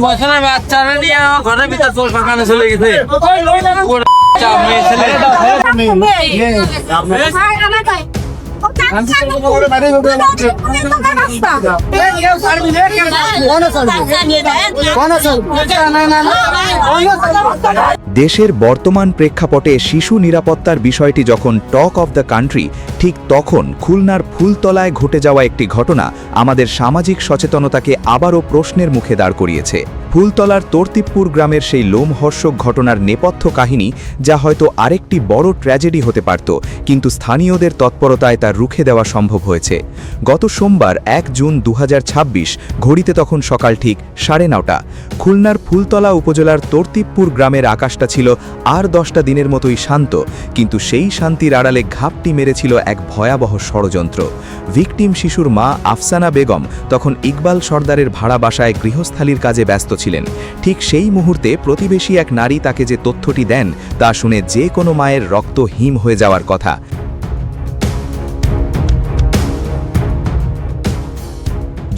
বছরের বাচ্চারা নিয়ে আমার ঘরের ভিতর তোর সকালে চলে গেছে। দেশের বর্তমান প্রেক্ষাপটে শিশু নিরাপত্তার বিষয়টি যখন টক অফ দ্য কান্ট্রি, ঠিক তখন খুলনার ফুলতলায় ঘটে যাওয়া একটি ঘটনা আমাদের সামাজিক সচেতনতাকে আবারও প্রশ্নের মুখে দাঁড় করিয়েছে। ফুলতলার তর্তিবপুর গ্রামের সেই লোমহর্ষক ঘটনার নেপথ্য কাহিনী, যা হয়তো আরেকটি বড় ট্র্যাজেডি হতে পারত, কিন্তু স্থানীয়দের তৎপরতায় তা রুখে দেওয়া সম্ভব হয়েছে। গত সোমবার 1 জুন 2026 ঘড়িতে তখন সকাল ঠিক 9:30। খুলনার ফুলতলা উপজেলার তর্তিবপুর গ্রামের আকাশটা ছিল আর 10টা দিনের মতোই শান্ত, কিন্তু সেই শান্তির আড়ালে ঘাপটি মেরেছিল এক ভয়াবহ ষড়যন্ত্র। ভিকটিম শিশুর মা আফসানা বেগম তখন ইকবাল সর্দারের ভাড়া বাসায় গৃহস্থালির কাজে ব্যস্ত ছিলেন। ঠিক সেই মুহূর্তে প্রতিবেশী এক নারী তাকে যে তথ্যটি দেন, তা শুনে যে কোনো মায়ের রক্ত হিম হয়ে যাওয়ার কথা।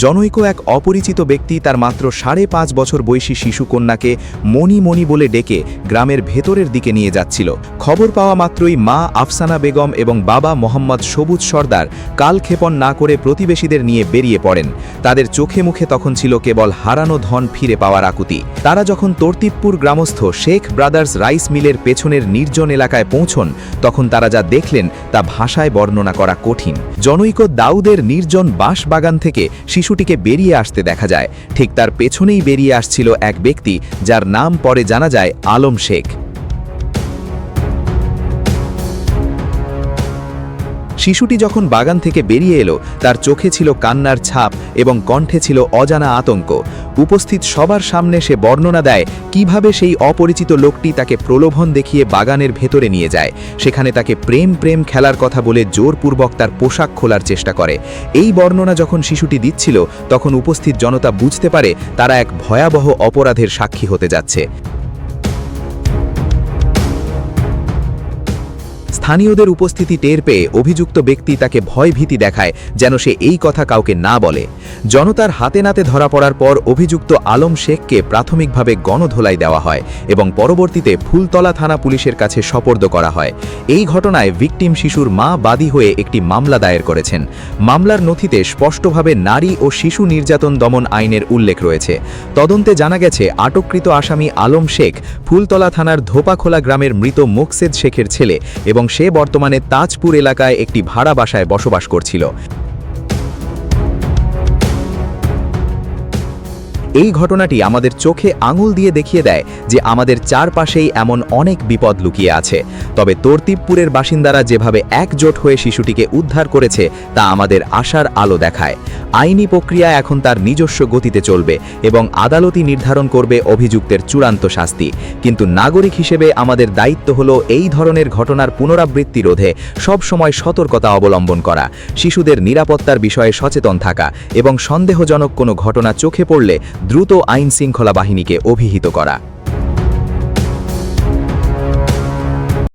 জনৈক এক অপরিচিত ব্যক্তি তার মাত্র 5.5 বছর বয়সী শিশু কন্যাকে মণি মণি বলে ডেকে গ্রামের ভেতরের দিকে নিয়ে যাচ্ছিল। খবর পাওয়া মাত্রই মা আফসানা বেগম এবং বাবা মোহাম্মদ সবুজ সর্দার কালক্ষেপণ না করে প্রতিবেশীদের নিয়ে বেরিয়ে পড়েন। তাদের চোখে মুখে তখন ছিল কেবল হারানো ধন ফিরে পাওয়ার আকুতি। তারা যখন তর্তিবপুর গ্রামস্থ শেখ ব্রাদার্স রাইস মিলের পেছনের নির্জন এলাকায় পৌঁছন, তখন তারা যা দেখলেন তা ভাষায় বর্ণনা করা কঠিন। জনৈক দাউদের নির্জন বাঁশ বাগান থেকে শিশুটিকে বেরিয়ে আসতে দেখা যায়। ঠিক তার পেছনেই বেরিয়ে আসছিল এক ব্যক্তি, যার নাম পরে জানা যায় আলম শেখ। শিশুটি যখন বাগান থেকে বেরিয়ে এলো, তার চোখে ছিল কান্নার ছাপ এবং কণ্ঠে ছিল অজানা আতঙ্ক। উপস্থিত সবার সামনে সে বর্ণনা দেয় কিভাবে সেই অপরিচিত লোকটি তাকে প্রলোভন দেখিয়ে বাগানের ভেতরে নিয়ে যায়। সেখানে তাকে প্রেম খেলার কথা বলে জোরপূর্বক তার পোশাক খোলার চেষ্টা করে। এই বর্ণনা যখন শিশুটি দিচ্ছিল, তখন উপস্থিত জনতা বুঝতে পারে তারা এক ভয়াবহ অপরাধের সাক্ষী হতে যাচ্ছে। স্থানীয়দের উপস্থিতি টের পেয়ে অভিযুক্ত ব্যক্তি তাকে ভয়ভীতি দেখায় যেন সে এই কথা কাউকে না বলে। জনতার হাতে নাতে ধরা পড়ার পর অভিযুক্ত আলম শেখকে প্রাথমিকভাবে গণধোলাই দেওয়া হয় এবং পরবর্তীতে ফুলতলা থানা পুলিশের কাছে সোপর্দ করা হয়। এই ঘটনায় ভিকটিম শিশুর মা বাদী হয়ে একটি মামলা দায়ের করেছেন। মামলার নথিতে স্পষ্টভাবে নারী ও শিশু নির্যাতন দমন আইনের উল্লেখ রয়েছে। তদন্তে জানা গেছে আটককৃত আসামি আলম শেখ ফুলতলা থানার ধোপাখোলা গ্রামের মৃত মোকসেদ শেখের ছেলে এবং সে বর্তমানে তাজপুর এলাকায় একটি ভাড়া বাসায় বসবাস করছিল। এই ঘটনাটি আমাদের চোখে আঙুল দিয়ে দেখিয়ে দেয় যে আমাদের চারপাশেই এমন অনেক বিপদ লুকিয়ে আছে। তবে তর্তিবপুরের বাসিন্দারা যেভাবে একজোট হয়ে শিশুটিকে উদ্ধার করেছে, তা আমাদের আশার আলো দেখায়। আইনি প্রক্রিয়া এখন তার নিজস্ব গতিতে চলবে এবং আদালতই নির্ধারণ করবে অভিযুক্তের চূড়ান্ত শাস্তি। কিন্তু নাগরিক হিসেবে আমাদের দায়িত্ব হলো এই ধরনের ঘটনার পুনরাবৃত্তি রোধে সবসময় সতর্কতা অবলম্বন করা, শিশুদের নিরাপত্তার বিষয়ে সচেতন থাকা এবং সন্দেহজনক কোনো ঘটনা চোখে পড়লে দ্রুত আইন শৃঙ্খলা বাহিনীকে অভিহিত করা।